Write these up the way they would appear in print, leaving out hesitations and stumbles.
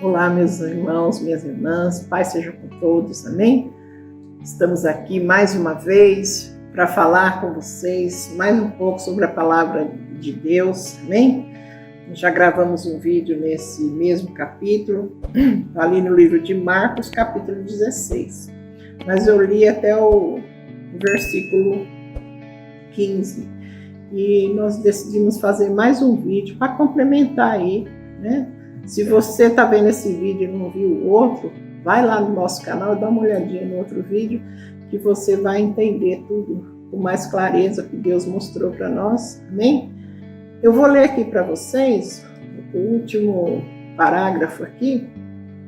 Olá, meus irmãos, minhas irmãs, paz seja com todos, amém? Estamos aqui mais uma vez para falar com vocês mais um pouco sobre a palavra de Deus, amém? Já gravamos um vídeo nesse mesmo capítulo, ali no livro de Marcos, capítulo 16. Mas eu li até o versículo 15 e nós decidimos fazer mais um vídeo para complementar aí, né? Se você está vendo esse vídeo e não viu o outro, vai lá no nosso canal e dá uma olhadinha no outro vídeo que você vai entender tudo com mais clareza que Deus mostrou para nós, amém? Eu vou ler aqui para vocês o último parágrafo aqui,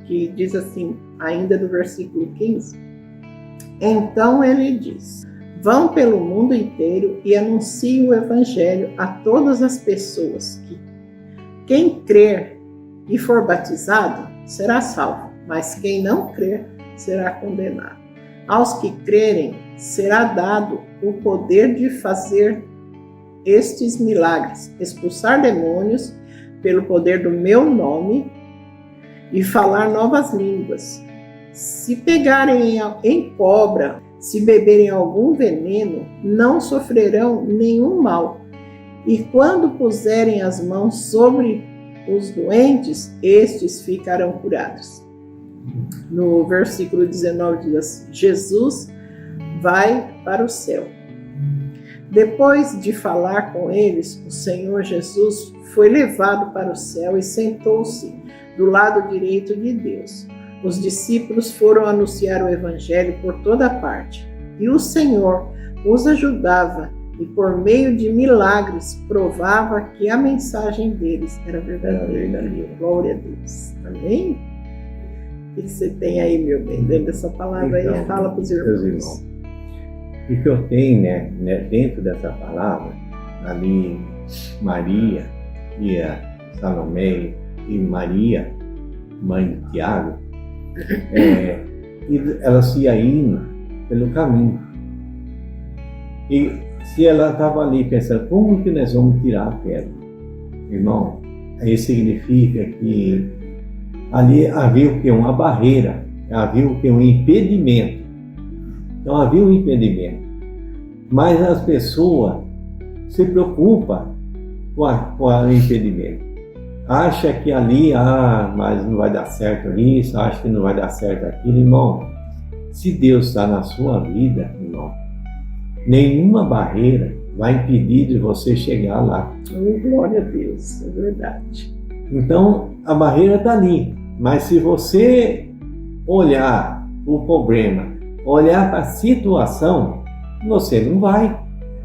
que diz assim, ainda do versículo 15. Então ele diz: vão pelo mundo inteiro e anunciem o evangelho a todas as pessoas. Quem crer e for batizado, será salvo, mas quem não crer, será condenado. Aos que crerem, será dado o poder de fazer estes milagres, expulsar demônios pelo poder do meu nome e falar novas línguas. Se pegarem em cobra, se beberem algum veneno, não sofrerão nenhum mal. E quando puserem as mãos sobre os doentes, estes ficarão curados. No versículo 19 diz assim: Jesus vai para o céu. Depois de falar com eles, o Senhor Jesus foi levado para o céu e sentou-se do lado direito de Deus. Os discípulos foram anunciar o evangelho por toda parte, e o Senhor os ajudava e por meio de milagres provava que a mensagem deles era verdadeira. Glória a Deus. Amém? O que você tem aí, meu bem, dentro dessa palavra então, aí? Fala para os irmãos. O que eu tenho, né, dentro dessa palavra, ali Maria e a Salomé e Maria, mãe de Tiago, e elas iam indo pelo caminho. E se ela estava ali pensando, como que nós vamos tirar a pedra? Irmão, aí significa que ali havia o que? Uma barreira, havia o que? Um impedimento. Então havia um impedimento. Mas as pessoas se preocupam com o impedimento. Acha que ali, mas não vai dar certo isso, acha que não vai dar certo aquilo. Irmão, se Deus está na sua vida, irmão, nenhuma barreira vai impedir de você chegar lá. Glória a Deus, é verdade. Então, a barreira está ali. Mas se você olhar o problema, olhar para a situação, você não vai.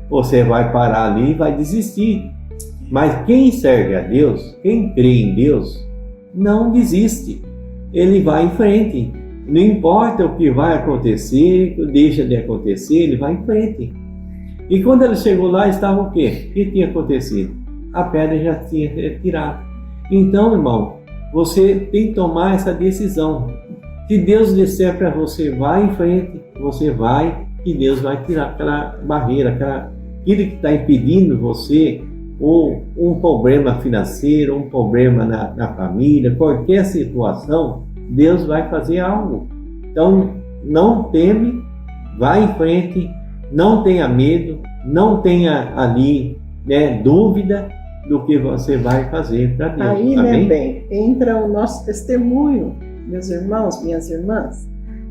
Você vai parar ali e vai desistir. Mas quem serve a Deus, quem crê em Deus, não desiste. Ele vai em frente. Não importa o que vai acontecer, o que deixa de acontecer, ele vai em frente. E quando ele chegou lá, estava o quê? O que tinha acontecido? A pedra já tinha tirado. Então, irmão, você tem que tomar essa decisão. Se Deus disser para você, vai em frente, você vai, e Deus vai tirar aquela barreira, aquilo que está impedindo você, ou um problema financeiro, um problema na família, qualquer situação, Deus vai fazer algo. Então, não teme, vai em frente, não tenha medo, não tenha ali, dúvida do que você vai fazer para Deus. Aí, amém? Né, bem, entra o nosso testemunho, meus irmãos, minhas irmãs.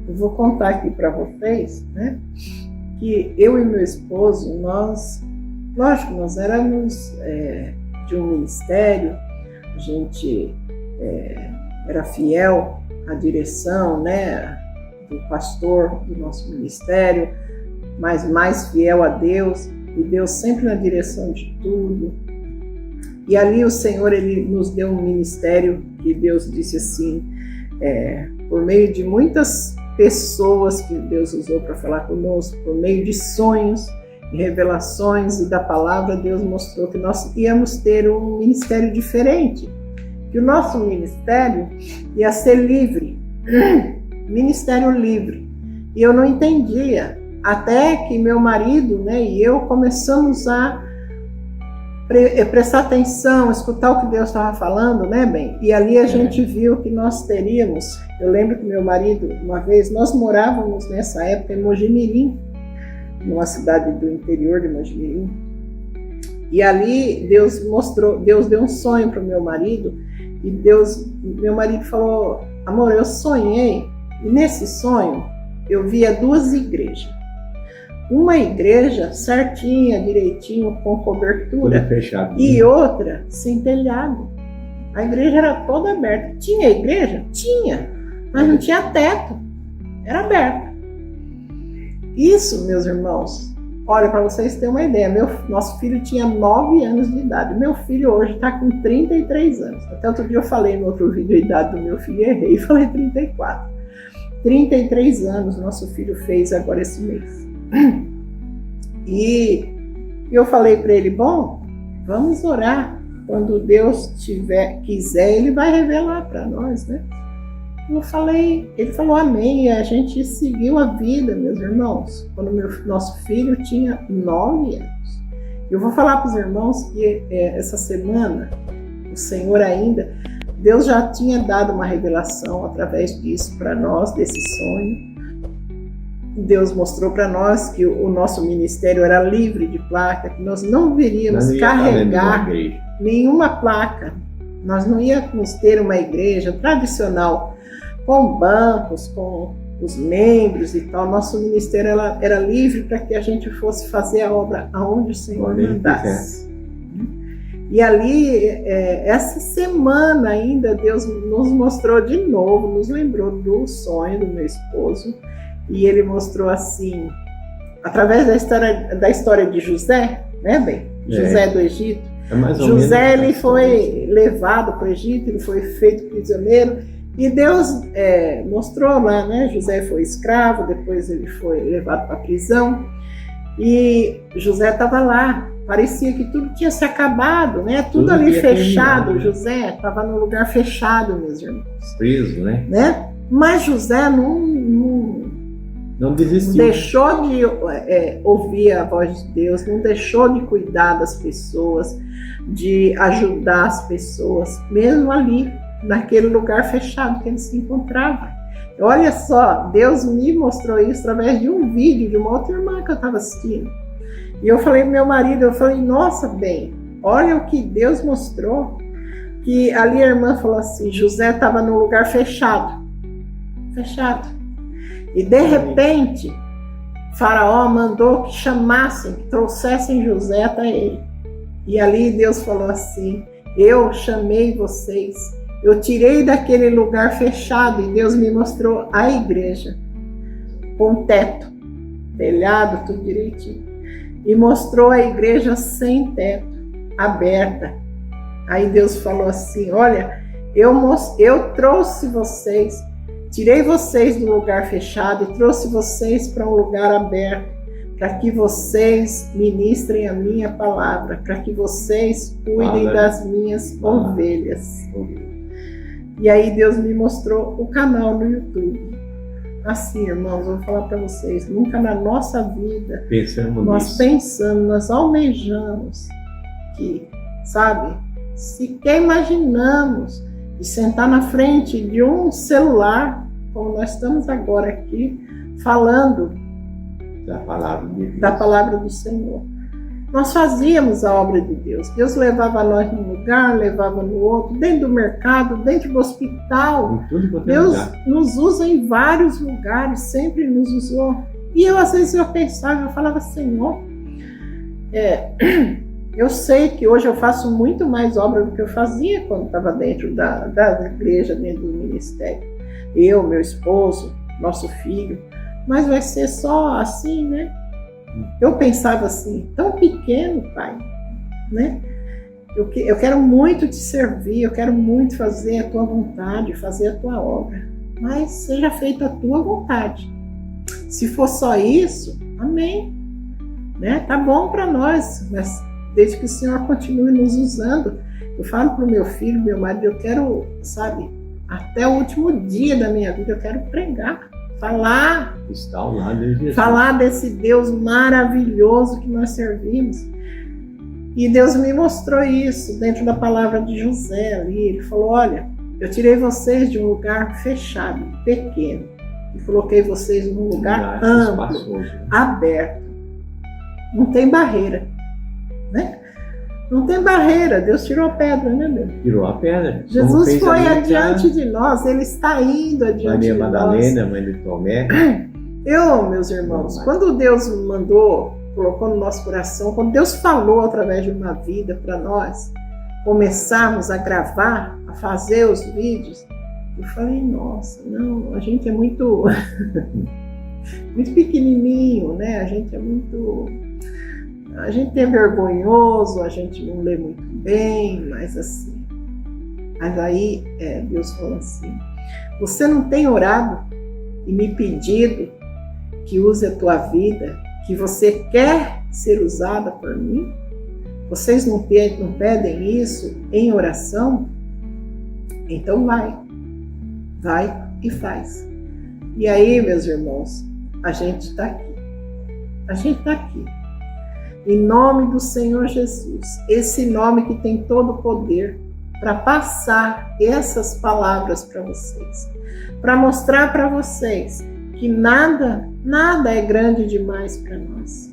Eu vou contar aqui para vocês, né, que eu e meu esposo, nós éramos de um ministério, a gente era fiel à direção, né, do pastor do nosso ministério, mas mais fiel a Deus, e Deus sempre na direção de tudo. E ali o Senhor, Ele nos deu um ministério que Deus disse assim, por meio de muitas pessoas que Deus usou para falar conosco, por meio de sonhos e revelações e da palavra, Deus mostrou que nós íamos ter um ministério diferente, que o nosso ministério ia ser livre, ministério livre. E eu não entendia, até que meu marido, né, e eu começamos a prestar atenção, escutar o que Deus estava falando, né, bem? E ali a gente viu que nós teríamos, eu lembro que meu marido, uma vez, nós morávamos nessa época em Mojimirim, numa cidade do interior de Mojimirim, e ali Deus deu um sonho para o meu marido, e meu marido falou, amor, eu sonhei, e nesse sonho eu via 2 igrejas. Uma igreja certinha, direitinho, com cobertura, e outra sem telhado. A igreja era toda aberta. Tinha igreja? Tinha, mas não tinha teto. Era aberta. Isso, meus irmãos, olha, para vocês terem uma ideia, nosso filho tinha 9 anos de idade. Meu filho hoje está com 33 anos. Até outro dia eu falei no outro vídeo a idade do meu filho, errei, falei 34. 33 anos nosso filho fez agora esse mês. E eu falei para ele, bom, vamos orar. Quando Deus quiser, Ele vai revelar para nós, né? Ele falou amém, e a gente seguiu a vida, meus irmãos, quando nosso filho tinha 9 anos. Eu vou falar para os irmãos que essa semana, o Senhor ainda, Deus já tinha dado uma revelação através disso para nós, desse sonho. Deus mostrou para nós que o nosso ministério era livre de placa, que nós não deveríamos carregar nenhuma placa. Nós não íamos ter uma igreja tradicional com bancos, com os membros e tal. Nosso ministério era livre para que a gente fosse fazer a obra aonde o Senhor mandasse. E ali, essa semana ainda, Deus nos mostrou de novo, nos lembrou do sonho do meu esposo. E ele mostrou assim, através da história de José, né, bem? José do Egito. José, ele foi levado para o Egito, ele foi feito prisioneiro. E Deus mostrou lá, né? José foi escravo, depois ele foi levado para a prisão. E José estava lá. Parecia que tudo tinha se acabado, né? Tudo ali fechado. Né? José estava num lugar fechado, meus irmãos. Preso, né? Mas José não desistiu. Deixou de ouvir a voz de Deus, não deixou de cuidar das pessoas, de ajudar as pessoas, mesmo ali, naquele lugar fechado que ele se encontrava. Olha só, Deus me mostrou isso através de um vídeo de uma outra irmã que eu estava assistindo. E eu falei pro meu marido, nossa, bem, olha o que Deus mostrou, que ali a irmã falou assim, José estava num lugar fechado. E de repente, Faraó mandou que chamassem, que trouxessem José até ele. E ali Deus falou assim, eu chamei vocês, eu tirei daquele lugar fechado e Deus me mostrou a igreja, com teto, telhado, tudo direitinho. E mostrou a igreja sem teto, aberta. Aí Deus falou assim, olha, eu trouxe vocês, tirei vocês do lugar fechado e trouxe vocês para um lugar aberto, para que vocês ministrem a minha palavra, para que vocês cuidem das minhas ovelhas. E aí Deus me mostrou o canal no YouTube. Assim, irmãos, eu vou falar para vocês, nunca na nossa vida nós almejamos que, sabe, sequer imaginamos de sentar na frente de um celular, como nós estamos agora aqui, falando da palavra do Senhor. Nós fazíamos a obra de Deus. Deus levava nós num lugar, levava no outro, dentro do mercado, dentro do hospital. Deus nos usa em vários lugares, sempre nos usou. E às vezes eu pensava, eu falava, Senhor, eu sei que hoje eu faço muito mais obra do que eu fazia quando estava dentro da igreja, dentro do ministério. Eu, meu esposo, nosso filho. Mas vai ser só assim, né? Eu pensava assim, tão pequeno, Pai, né? Eu quero muito te servir, eu quero muito fazer a tua vontade, fazer a tua obra. Mas seja feita a tua vontade. Se for só isso, amém. Né? Tá bom para nós, mas desde que o Senhor continue nos usando. Eu falo para o meu filho, meu marido, eu quero, sabe, até o último dia da minha vida, eu quero pregar. Falar desse Deus maravilhoso que nós servimos. E Deus me mostrou isso dentro da palavra de José ali. Ele falou, olha, eu tirei vocês de um lugar fechado, pequeno, e coloquei vocês num lugar amplo, aberto. Não tem barreira, né? Não tem barreira. Deus tirou a pedra, né, Deus? Tirou a pedra. Jesus foi adiante de nós, Ele está indo adiante de nós. Maria Madalena, mãe de Tomé. Meus irmãos, quando Deus mandou, colocou no nosso coração, quando Deus falou através de uma vida para nós começarmos a gravar, a fazer os vídeos, eu falei, nossa, não, a gente é muito muito pequenininho, né? A gente é vergonhoso, a gente não lê muito bem, mas assim. Mas aí Deus falou assim, você não tem orado e me pedido que use a tua vida, que você quer ser usada por mim? Vocês não pedem isso em oração? Então vai e faz. E aí, meus irmãos, a gente está aqui. A gente está aqui. Em nome do Senhor Jesus, esse nome que tem todo o poder para passar essas palavras para vocês, para mostrar para vocês que nada é grande demais para nós.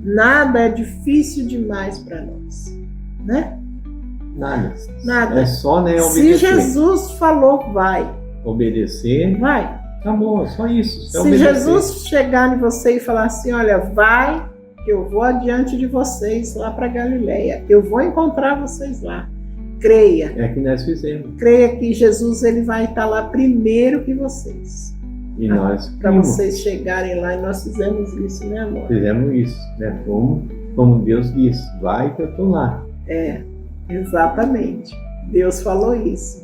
Nada é difícil demais para nós, né? Nada. É só obedecer. Se Jesus falou, vai. Obedecer. Vai. Acabou, só isso. Se Jesus chegar em você e falar assim, olha, vai, que eu vou adiante de vocês lá para Galileia. Eu vou encontrar vocês lá. Creia. É que nós fizemos. Creia que Jesus ele vai estar lá primeiro que vocês. E nós para vocês chegarem lá, e nós fizemos isso, né, amor? Fizemos isso, né? Como Deus disse, vai que eu estou lá. Exatamente. Deus falou isso.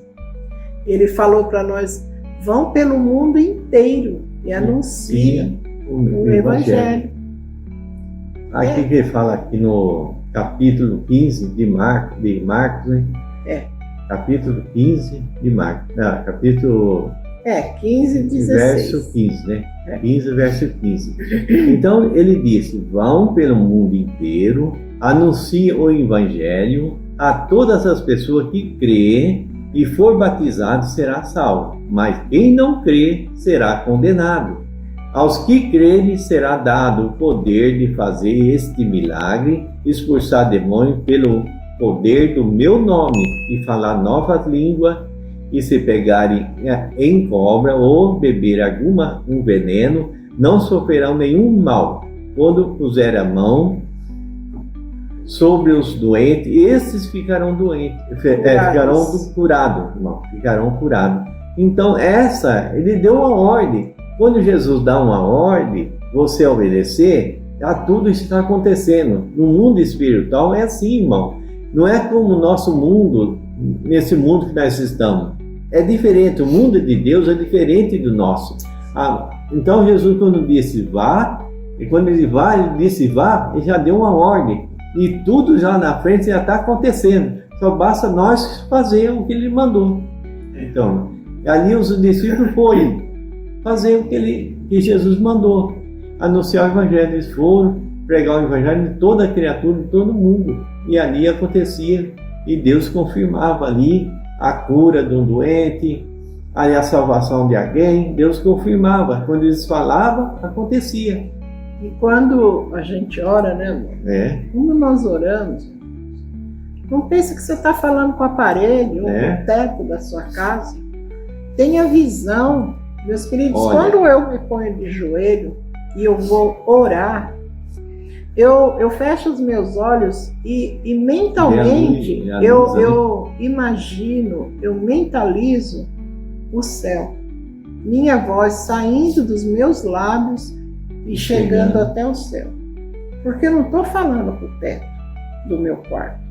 Ele falou para nós, vão pelo mundo inteiro e anunciem o Evangelho. Aqui que fala aqui no capítulo 15 de Marcos, né? Capítulo 15 de Marcos. Não, capítulo... 15 e 16. Verso 15, né? 15, verso 15. Então, ele disse, vão pelo mundo inteiro, anunciem o Evangelho a todas as pessoas que crê e for batizado será salvo, mas quem não crê será condenado. Aos que crerem será dado o poder de fazer este milagre, expulsar demônios pelo poder do meu nome e falar novas línguas, e se pegarem em cobra ou beber um veneno, não sofrerão nenhum mal. Quando puser a mão sobre os doentes, esses ficarão doentes, ficarão curados. Então ele deu uma ordem. Quando Jesus dá uma ordem, você obedecer, tudo isso está acontecendo. No mundo espiritual é assim, irmão. Não é como o nosso mundo, nesse mundo que nós estamos. É diferente, o mundo de Deus é diferente do nosso. Então Jesus, quando disse vá, e quando ele disse vá, ele já deu uma ordem. E tudo já na frente já está acontecendo. Só basta nós fazer o que ele mandou. Então, ali os discípulos foram fazer o que Jesus mandou. Anunciar o Evangelho. Eles foram pregar o Evangelho de toda criatura, de todo mundo. E ali acontecia. E Deus confirmava ali a cura de um doente, a salvação de alguém. Deus confirmava. Quando eles falavam, acontecia. E quando a gente ora, né, amor? Quando nós oramos, não pense que você está falando com o aparelho ou com o teto da sua casa. Tenha visão. Meus queridos, quando eu me ponho de joelho e eu vou orar, eu fecho os meus olhos e mentalmente eu imagino, eu mentalizo o céu. Minha voz saindo dos meus lábios e chegando até o céu. Porque eu não estou falando com o teto do meu quarto.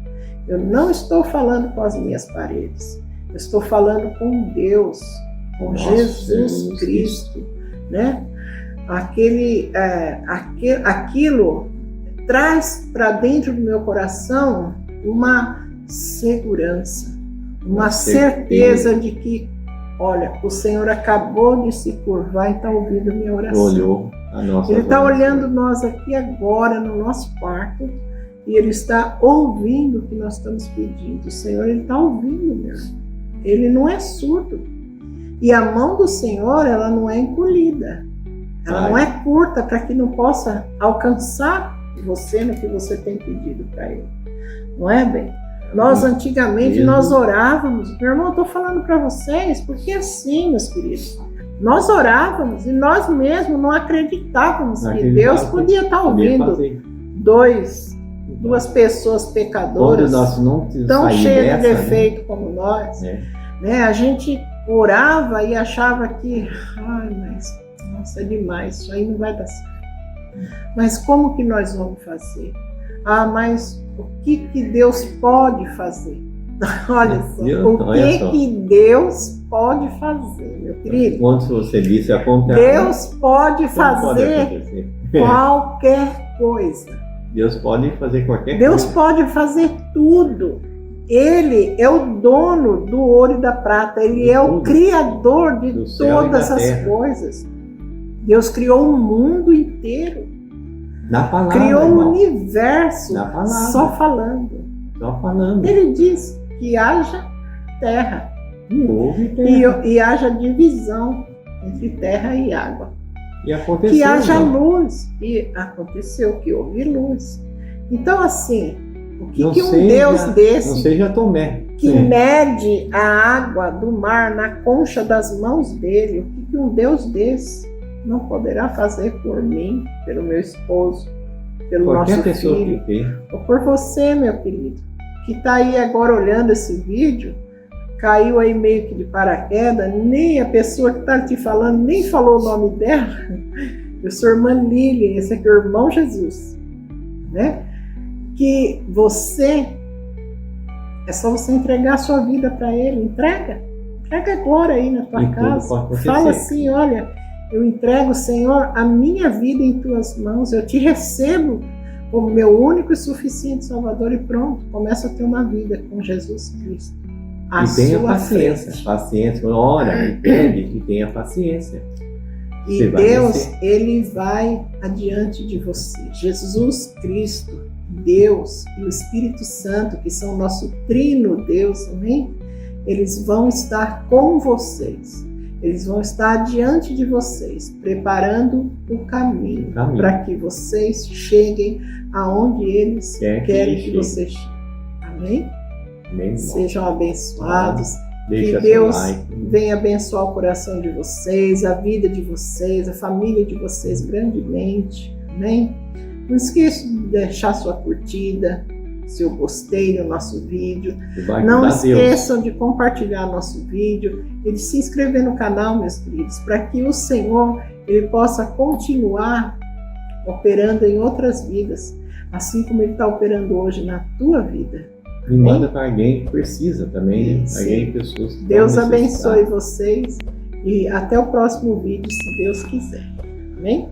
Eu não estou falando com as minhas paredes. Eu estou falando com Deus, com Jesus Cristo, né? Aquilo traz para dentro do meu coração uma segurança, uma certeza de que, olha, o Senhor acabou de se curvar e está ouvindo minha oração. Olhou a nossa Ele está olhando nós aqui agora no nosso quarto E Ele está ouvindo o que nós estamos pedindo. O Senhor, Ele está ouvindo mesmo. Ele não é surdo. E a mão do Senhor, ela não é encolhida. Ela não é curta para que não possa alcançar você no que você tem pedido para Ele. Não é, bem? Nós antigamente, nós orávamos. Meu irmão, eu estou falando para vocês, porque assim, meus queridos, nós orávamos e nós mesmos não acreditávamos que Deus podia estar ouvindo duas pessoas pecadoras, tão cheias de defeito como nós. Né? A gente orava e achava que, mas nossa, é demais, isso aí não vai dar certo. Mas como que nós vamos fazer? Mas o que Deus pode fazer? Olha só, o que Deus pode fazer, meu querido? Quando você disse a conta, Deus pode fazer qualquer coisa. Deus pode fazer qualquer Deus coisa. pode fazer tudo. Ele é o dono do ouro e da prata. Ele é o criador de todas as coisas. Deus criou o mundo inteiro. Na palavra, criou o universo só falando. Só falando. Ele diz que haja terra. E haja divisão entre terra e água. E aconteceu, que haja luz. E aconteceu que houve luz. Então, assim, o que um Deus desse, não seja Tomé, que mede a água do mar na concha das mãos dele, o que um Deus desse não poderá fazer por mim, pelo meu esposo, pelo nosso filho, ou por você, meu querido, que está aí agora olhando esse vídeo, caiu aí meio que de paraquedas, nem a pessoa que está te falando nem falou o nome dela. Eu sou a irmã Lilian, esse aqui é o irmão Jesus, né? Que você, é só você entregar a sua vida para Ele, entrega agora aí na tua casa, fala assim, olha, eu entrego, Senhor, a minha vida em tuas mãos, eu te recebo como meu único e suficiente Salvador e pronto, começa a ter uma vida com Jesus Cristo. E tenha paciência, ora e pede e tenha paciência. E Deus, Ele vai adiante de você. Jesus Cristo, Deus e o Espírito Santo, que são o nosso trino Deus, amém? Eles vão estar com vocês. Eles vão estar diante de vocês, preparando o caminho. Para que vocês cheguem aonde eles querem que vocês cheguem. Amém? Sejam abençoados. Que Deus venha abençoar o coração de vocês, a vida de vocês, a família de vocês grandemente. Amém? Não esqueça de deixar sua curtida, seu gostei no nosso vídeo. Não esqueçam de compartilhar nosso vídeo e de se inscrever no canal, meus queridos, para que o Senhor Ele possa continuar operando em outras vidas, assim como Ele está operando hoje na tua vida. E manda para alguém que precisa também, alguém, pessoas que Deus abençoe vocês e até o próximo vídeo, se Deus quiser. Amém?